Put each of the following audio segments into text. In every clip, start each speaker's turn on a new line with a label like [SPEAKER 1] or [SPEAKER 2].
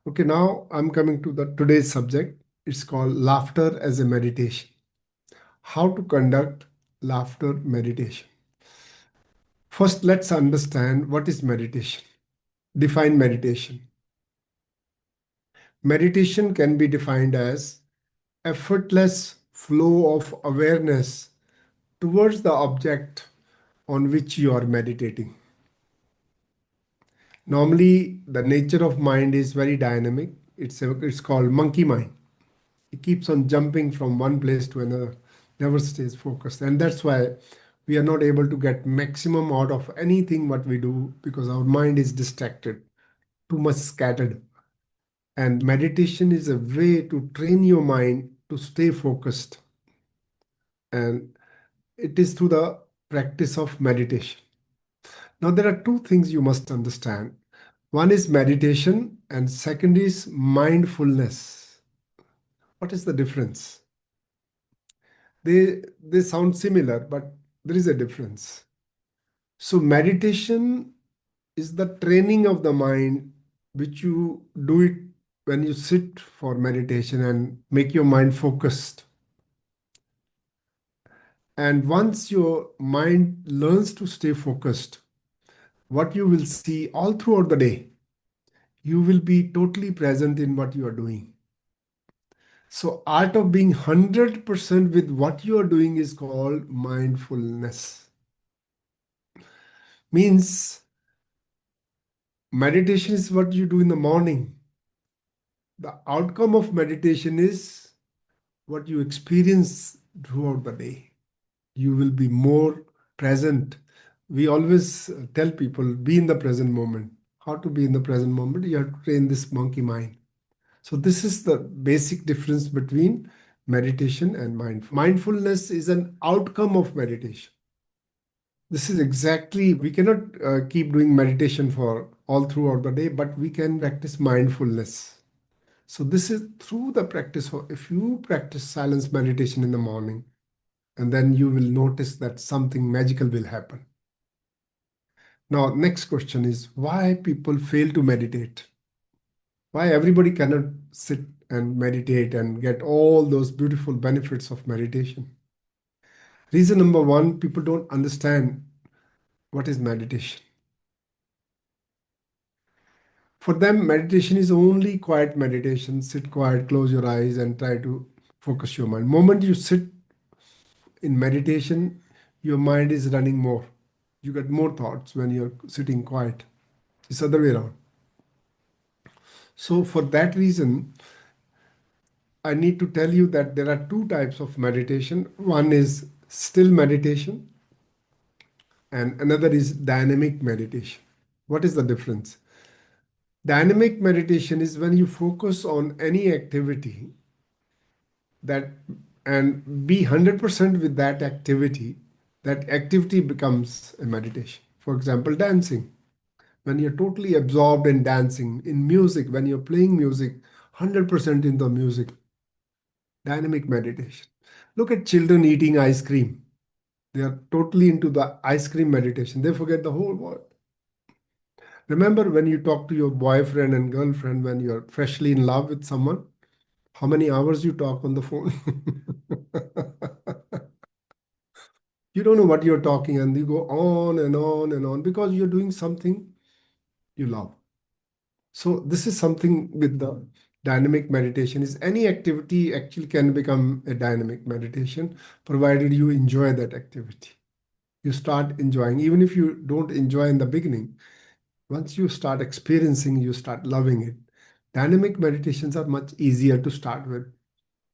[SPEAKER 1] Okay, now I'm coming to the today's subject. It's called laughter as a meditation. How to conduct laughter meditation. First, let's understand what is meditation. Define meditation. Meditation can be defined as effortless flow of awareness towards the object on which you are meditating. Normally, the nature of mind is very dynamic. It's called monkey mind. It keeps on jumping from one place to another, never stays focused. And that's why we are not able to get maximum out of anything what we do because our mind is distracted, too much scattered. And meditation is a way to train your mind to stay focused. And it is through the practice of meditation. Now, there are two things you must understand. One is meditation, and second is mindfulness. What is the difference? They sound similar, but there is a difference. So meditation is the training of the mind, which you do it when you sit for meditation and make your mind focused. And once your mind learns to stay focused, what you will see all throughout the day, you will be totally present in what you are doing. So art of being 100% with what you are doing is called mindfulness. Means meditation is what you do in the morning. The outcome of meditation is what you experience throughout the day. You will be more present. We always tell people, be in the present moment. How to be in the present moment? You have to train this monkey mind. So this is the basic difference between meditation and mindfulness. Mindfulness is an outcome of meditation. This is exactly, we cannot keep doing meditation for all throughout the day, but we can practice mindfulness. So this is through the practice of, if you practice silence meditation in the morning, and then you will notice that something magical will happen. Now, next question is why people fail to meditate? Why everybody cannot sit and meditate and get all those beautiful benefits of meditation? Reason number one, people don't understand what is meditation. For them, meditation is only quiet meditation. Sit quiet, close your eyes, and try to focus your mind. Moment you sit in meditation, your mind is running more. You get more thoughts when you're sitting quiet. It's the other way around. So for that reason, I need to tell you that there are two types of meditation. One is still meditation, and another is dynamic meditation. What is the difference? Dynamic meditation is when you focus on any activity that and be 100% with that activity becomes a meditation. For example, dancing. When you're totally absorbed in dancing, in music, when you're playing music, 100% in the music, dynamic meditation. Look at children eating ice cream. They are totally into the ice cream meditation. They forget the whole world. Remember when you talk to your boyfriend and girlfriend when you're freshly in love with someone, how many hours you talk on the phone? You don't know what you're talking, and you go on and on and on because you're doing something you love. So this is something with the dynamic meditation is any activity actually can become a dynamic meditation provided you enjoy that activity. You start enjoying, even if you don't enjoy in the beginning, once you start experiencing, you start loving it. Dynamic meditations are much easier to start with.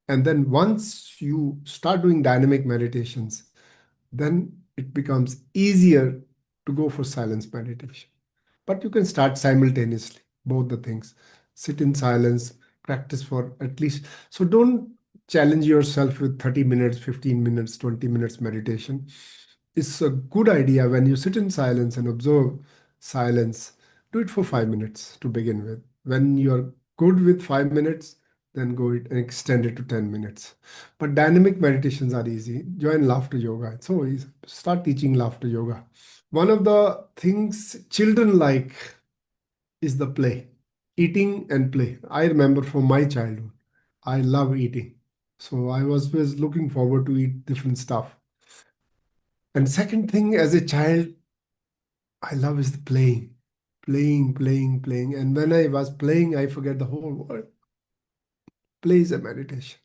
[SPEAKER 1] And then once you start doing dynamic meditations, then it becomes easier to go for silence meditation. But you can start simultaneously, both the things. Sit in silence, practice for at least. So don't challenge yourself with 30 minutes, 15 minutes, 20 minutes meditation. It's a good idea when you sit in silence and observe silence. Do it for 5 minutes to begin with. When you're good with 5 minutes, then go it and extend it to 10 minutes. But dynamic meditations are easy. Join laughter yoga. It's so easy. Start teaching laughter yoga. One of the things children like is the play. eating and play. I remember from my childhood, I love eating. So I was always looking forward to eat different stuff. And second thing, as a child, I love is playing, playing, playing, playing. And when I was playing, I forget the whole world. Play is a meditation.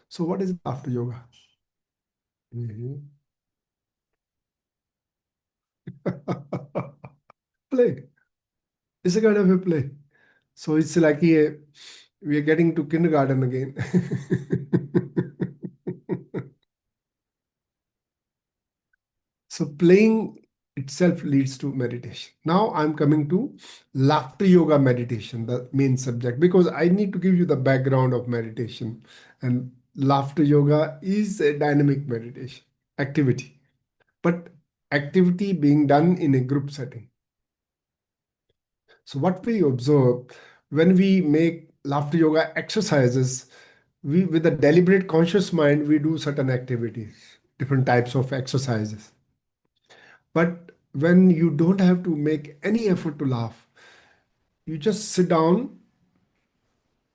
[SPEAKER 1] So what is laughter yoga? Mhm. Play. It's a kind of a play. So it's like we are getting to kindergarten again. So playing itself leads to meditation. Now I'm coming to laughter yoga meditation, the main subject, because I need to give you the background of meditation. And laughter yoga is a dynamic meditation activity, but activity being done in a group setting. So what we observe when we make laughter yoga exercises, we with a deliberate conscious mind, we do certain activities, different types of exercises. But when you don't have to make any effort to laugh, you just sit down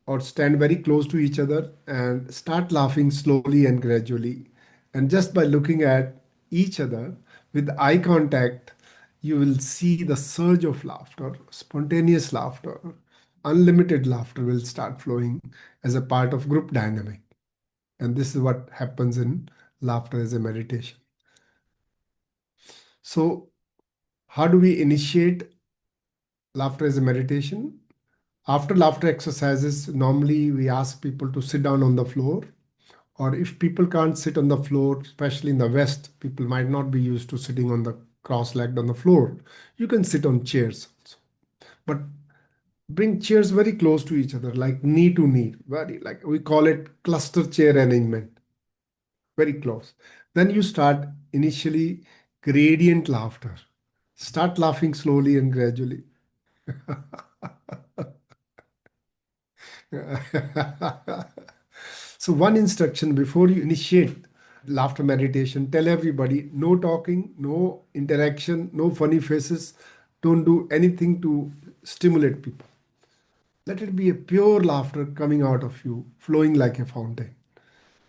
[SPEAKER 1] or stand very close to each other and start laughing slowly and gradually. And just by looking at each other with eye contact, you will see the surge of laughter, spontaneous laughter, unlimited laughter will start flowing as a part of group dynamic. And this is what happens in laughter as a meditation. So, how do we initiate laughter as a meditation? After laughter exercises, normally we ask people to sit down on the floor, or if people can't sit on the floor, especially in the West, people might not be used to sitting on the cross-legged on the floor. You can sit on chairs also. But bring chairs very close to each other, like knee to knee, very like we call it cluster chair arrangement, very close. Then you start initially gradient laughter. Start laughing slowly and gradually. So, one instruction before you initiate laughter meditation, tell everybody no talking, no interaction, no funny faces. Don't do anything to stimulate people. Let it be a pure laughter coming out of you, flowing like a fountain.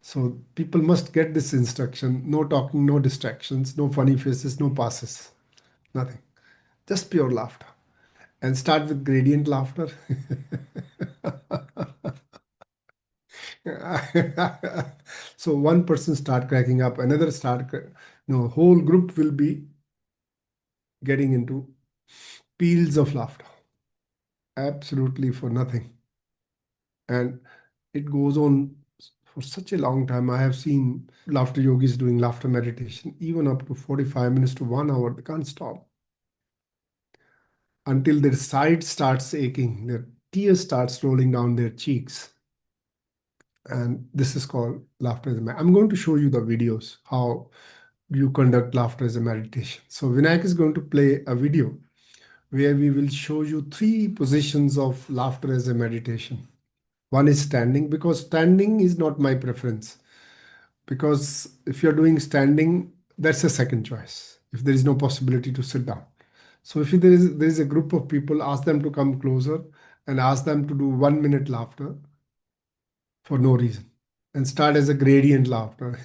[SPEAKER 1] So, people must get this instruction no talking, no distractions, no funny faces, no passes, nothing. Just pure laughter. And start with gradient laughter. So one person start cracking up, another no, whole group will be getting into peals of laughter, absolutely for nothing. And it goes on for such a long time. I have seen laughter yogis doing laughter meditation, even up to 45 minutes to 1 hour. They can't stop until their side starts aching, their tears starts rolling down their cheeks. And this is called laughter as a I'm going to show you the videos, how you conduct laughter as a meditation. So Vinayak is going to play a video where we will show you three positions of laughter as a meditation. One is standing, because standing is not my preference. Because if you're doing standing, that's a second choice. If there is no possibility to sit down. So if there is a group of people, ask them to come closer and ask them to do 1 minute laughter for no reason and start as a gradient laughter.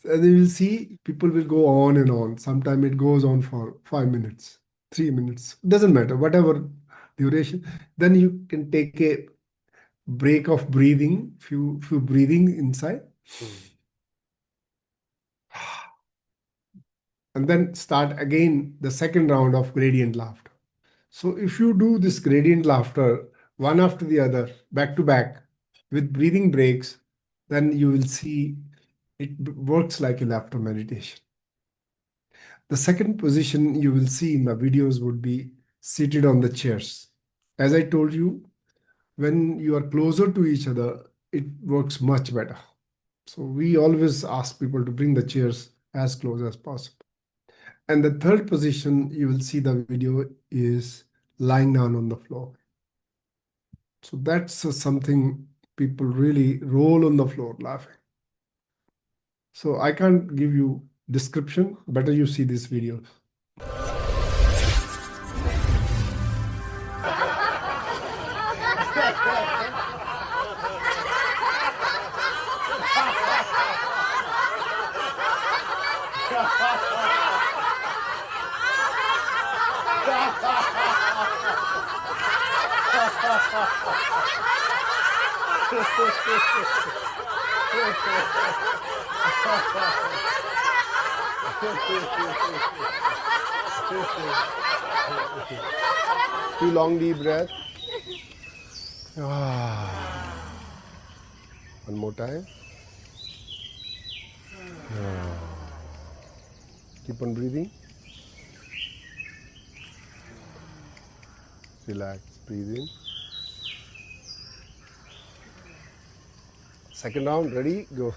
[SPEAKER 1] And you will see people will go on and on. Sometimes it goes on for 5 minutes, 3 minutes. Doesn't matter, whatever duration. Then you can take a break of breathing, few breathing inside, and then start again the second round of gradient laughter. So if you do this gradient laughter one after the other, back to back, with breathing breaks, then you will see it works like a laughter meditation. The second position you will see in the videos would be seated on the chairs. As I told you, when you are closer to each other, it works much better. So we always ask people to bring the chairs as close as possible. And the third position you will see the video is lying down on the floor. So that's something people really roll on the floor laughing. So I can't give you description. Better you see this video. Two long deep breath. One more time. Keep on breathing. Relax. Breathe in. Second round. Ready? Go.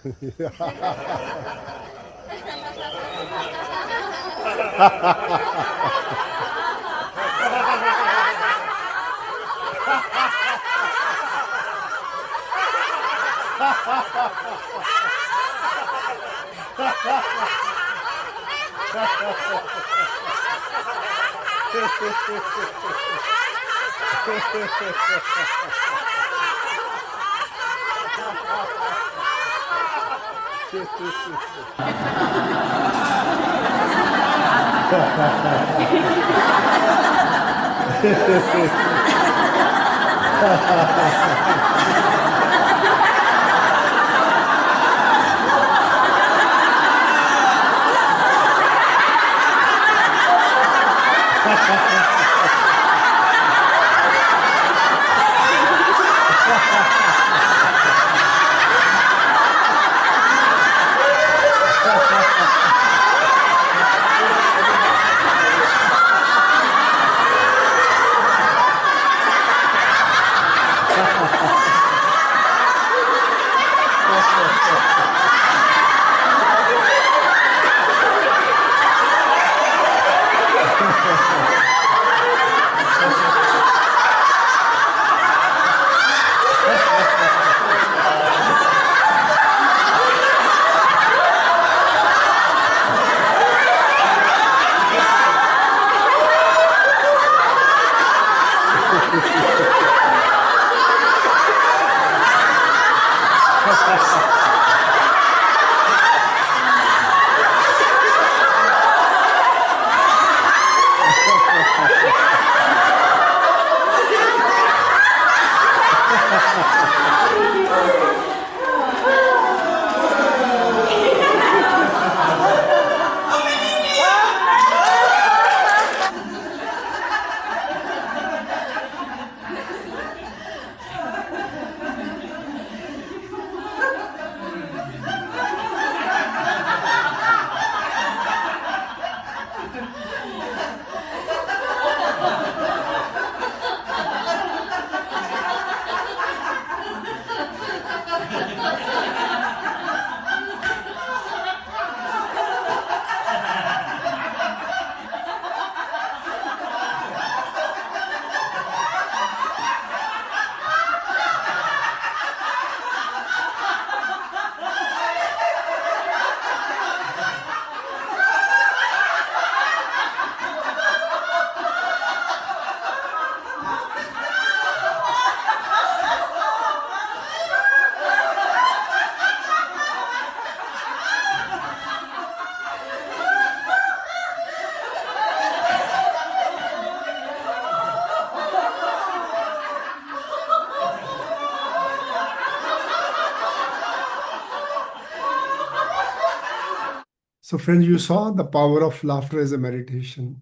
[SPEAKER 1] So, friends, you saw the power of laughter as a meditation.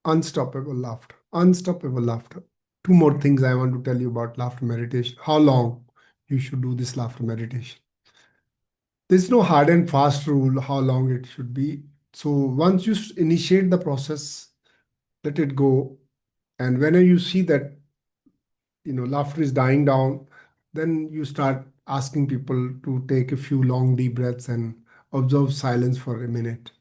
[SPEAKER 1] Unstoppable laughter. Unstoppable laughter. Two more things I want to tell you about laughter meditation. How long you should do this laughter meditation. There's no hard and fast rule how long it should be. So once you initiate the process, let it go. And whenever you see that laughter is dying down, then you start asking people to take a few long deep breaths and observe silence for a minute.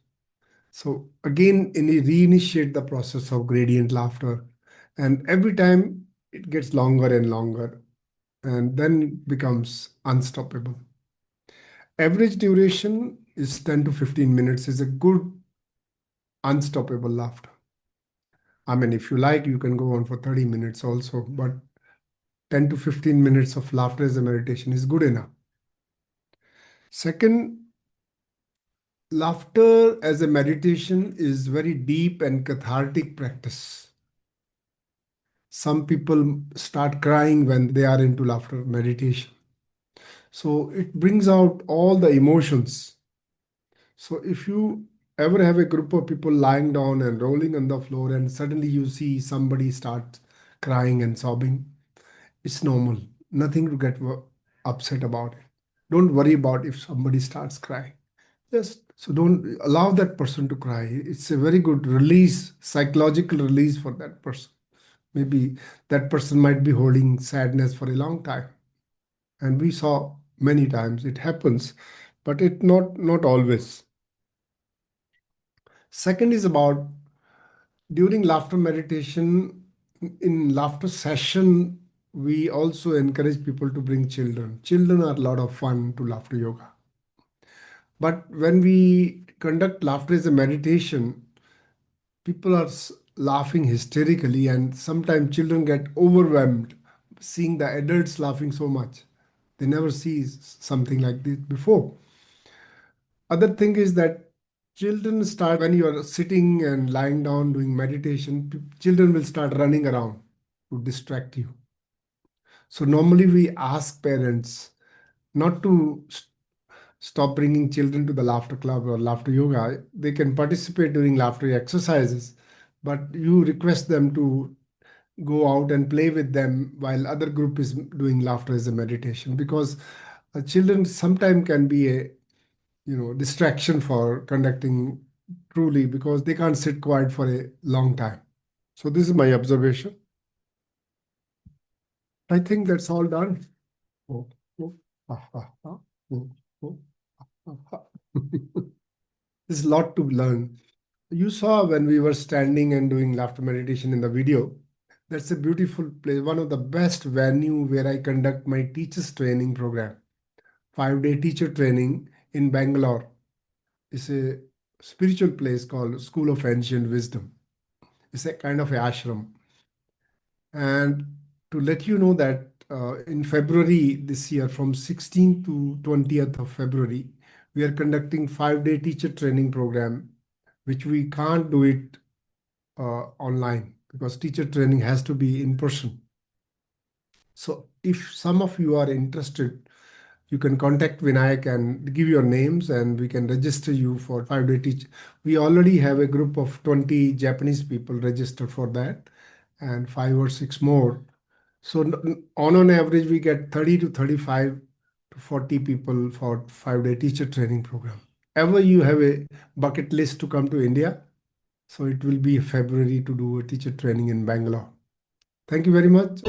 [SPEAKER 1] So again, reinitiate the process of gradient laughter. And every time it gets longer and longer, and then it becomes unstoppable. Average duration is 10 to 15 minutes is a good unstoppable laughter. I mean, if you like, you can go on for 30 minutes also, but 10 to 15 minutes of laughter as a meditation is good enough. Second, laughter as a meditation is very deep and cathartic practice. Some people start crying when they are into laughter meditation. So it brings out all the emotions. So if you ever have a group of people lying down and rolling on the floor and suddenly you see somebody start crying and sobbing, it's normal. Nothing to get upset about it. Don't worry about if somebody starts crying. Just so don't allow that person to cry. It's a very good release, psychological release for that person. Maybe that person might be holding sadness for a long time. And we saw many times it happens, but it not always. Second is about during laughter meditation, in laughter session, we also encourage people to bring children. Children are a lot of fun to laughter yoga. But when we conduct laughter as a meditation, people are laughing hysterically, and sometimes children get overwhelmed seeing the adults laughing so much. They never see something like this before. Other thing is that children start when you are sitting and lying down doing meditation, children will start running around to distract you. So normally we ask parents not to stop bringing children to the laughter club or laughter yoga. They can participate during laughter exercises, but you request them to go out and play with them while other group is doing laughter as a meditation, because children sometimes can be a distraction for conducting truly, because they can't sit quiet for a long time. So this is my observation. I think that's all done. Oh, oh, ah, ah, ah, oh, oh, ah, ah. There's a lot to learn. You saw when we were standing and doing laughter meditation in the video. That's a beautiful place, one of the best venue where I conduct my teachers training program. 5-day teacher training in Bangalore. It's a spiritual place called School of Ancient Wisdom. It's a kind of a ashram. And to let you know that in February this year, from 16th to 20th of February, we are conducting 5-day teacher training program, which we can't do it online because teacher training has to be in person. So if some of you are interested, you can contact Vinayak and give your names and we can register you for 5-day teach. We already have a group of 20 Japanese people registered for that and 5 or 6 more. So on average, we get 30 to 35 to 40 people for 5-day teacher training program. Ever you have a bucket list to come to India? So it will be February to do a teacher training in Bangalore. Thank you very much.